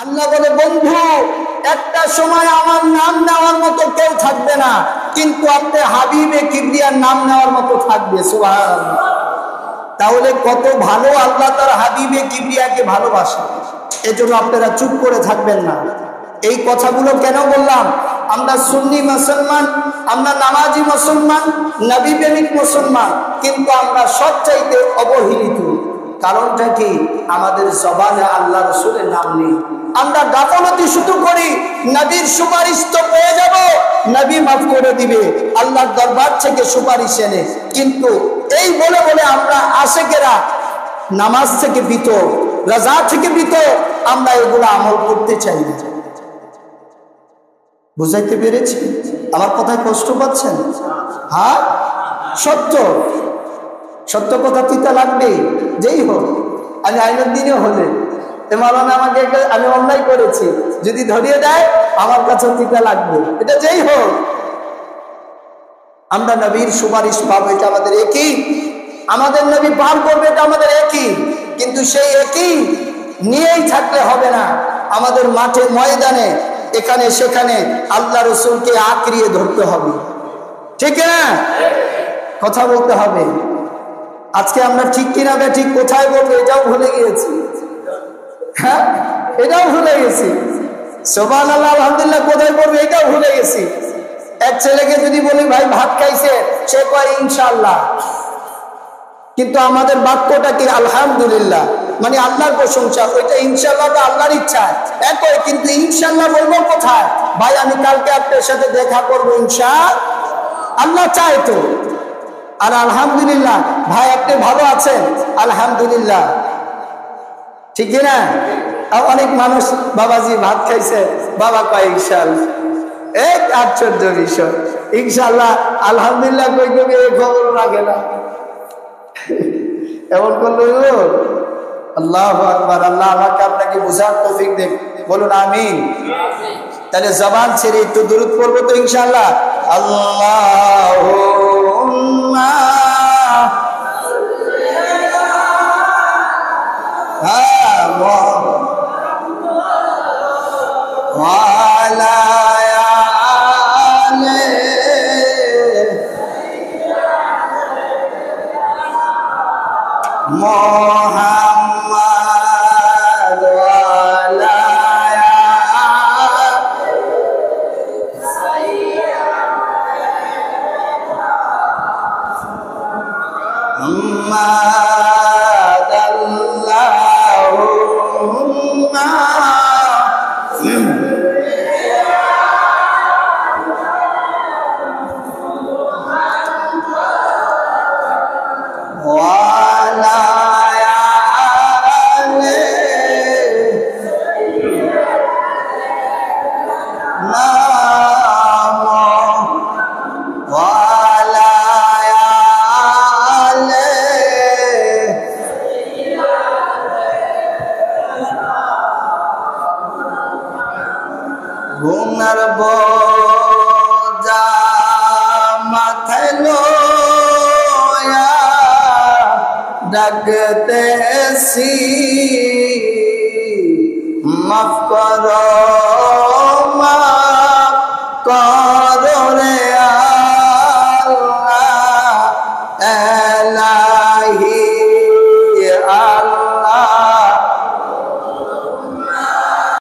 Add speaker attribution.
Speaker 1: আল্লাহ বলে, বন্ধু একটা সময় আমার নাম নেওয়ার মতো কেউ থাকবে না, কিন্তু আপনি হাবিবে কিবরিয়ার নাম নেওয়ার মতো থাকবে। সুবহানাল্লাহ। তাহলে কত ভালো আল্লাহ তার হাবিবে কিবরিয়াকে ভালোবাসে। এজন্য আপনারা চুপ করে থাকবেন না। এই কথাগুলো কেন বললাম? আমরা সুন্নি মুসলমান, আমরা নামাজি মুসলমান, নবী প্রেমিক মুসলমান, কিন্তু আমরা সবচাইতে অবহেলিত। কারণটা কি? আমাদের জবানে আল্লাহ রাসূলের নাম নেই। আমরা গাফলতি শুধু করি, নবীর সুপারিশ তো পেয়ে যাব, নবী মাফ করে দিবে, আল্লাহর দরবার থেকে সুপারিশ এনে। কিন্তু এই বলে বলে আমরা আশেকেরা নামাজ থেকে ভীত, রাজা থেকে ভীত, আমরা এগুলো আমল করতে চাই না। বুঝাইতে পেরেছি? আমার কথায় কষ্ট পাচ্ছেন? হ্যাঁ, সত্য সত্য কথা তিতা লাগবে, যেই হোক। আমি আইনের দিনে হলে মাওলানা আমাকে আমি অন্যায় করেছি যদি ধরিয়ে দেয়, আমার কাছে তিতা লাগবে, এটা যেই হোক। আমরা নবীর সুপারিশ পাবো, এটা আমাদের একই। আমাদের নবী পার করবে, এটা আমাদের একই। কিন্তু সেই একই নিয়েই থাকলে হবে না। আমাদের মাঠে ময়দানে এখানে সেখানে আল্লাহ রসুলকে আঁকড়িয়ে ধরতে হবে, ঠিক না? কথা বলতে হবে। আজকে আমরা ঠিক কিনা ঠিক কোথায় বলবো এটাও ভুলে গিয়েছি। হ্যাঁ, এটাও ভুলে গেছি। সুবহানাল্লাহ, আলহামদুলিল্লাহ কোথায় পড়বে এটাও ভুলে গেছি। এক ছেলেকে যদি বলি ভাই ভাত খাইছে, সে কয় ইনশাআল্লাহ। কিন্তু আমাদের বাক্যটা কি? আলহামদুলিল্লাহ, মানে আল্লাহর প্রশংসা। ওইটা ইনশাআল্লাহটা আল্লাহর ইচ্ছা একই, কিন্তু ইনশাআল্লাহ বলবো কোথায়? ভাই আমি কালকে আপনার সাথে দেখা করবো, ইনশাআল্লাহ চায় তো। আর আলহামদুলিল্লাহ, ভাই আপনি ভালো আছেন? আলহামদুলিল্লাহ, ঠিক না? অনেক মানুষ বাবাজি ভাত খাইছে, বাবা কয় ইনশাআল্লাহ। এক আশ্চর্য বিষয়, ইনশাআল্লাহ আলহামদুলিল্লাহ কই কবি এই খবর রাখে না। এমন করলো। আল্লাহু আকবার। আল্লাহ আমাকে আপনাকে বুঝার তৌফিক দেন, বলুন আমিন। তাহলে জবান ছেড়ে একটু দুরূদ পড়বো তো ইনশাআল্লাহ। আল্লাহুম্মা মোহাম্মদ ওয়ালা মুহাম্মদ আল্লাহুম্মা গুনার বোঝা মাথায় লইয়া ডাকতেছি, মাফ করো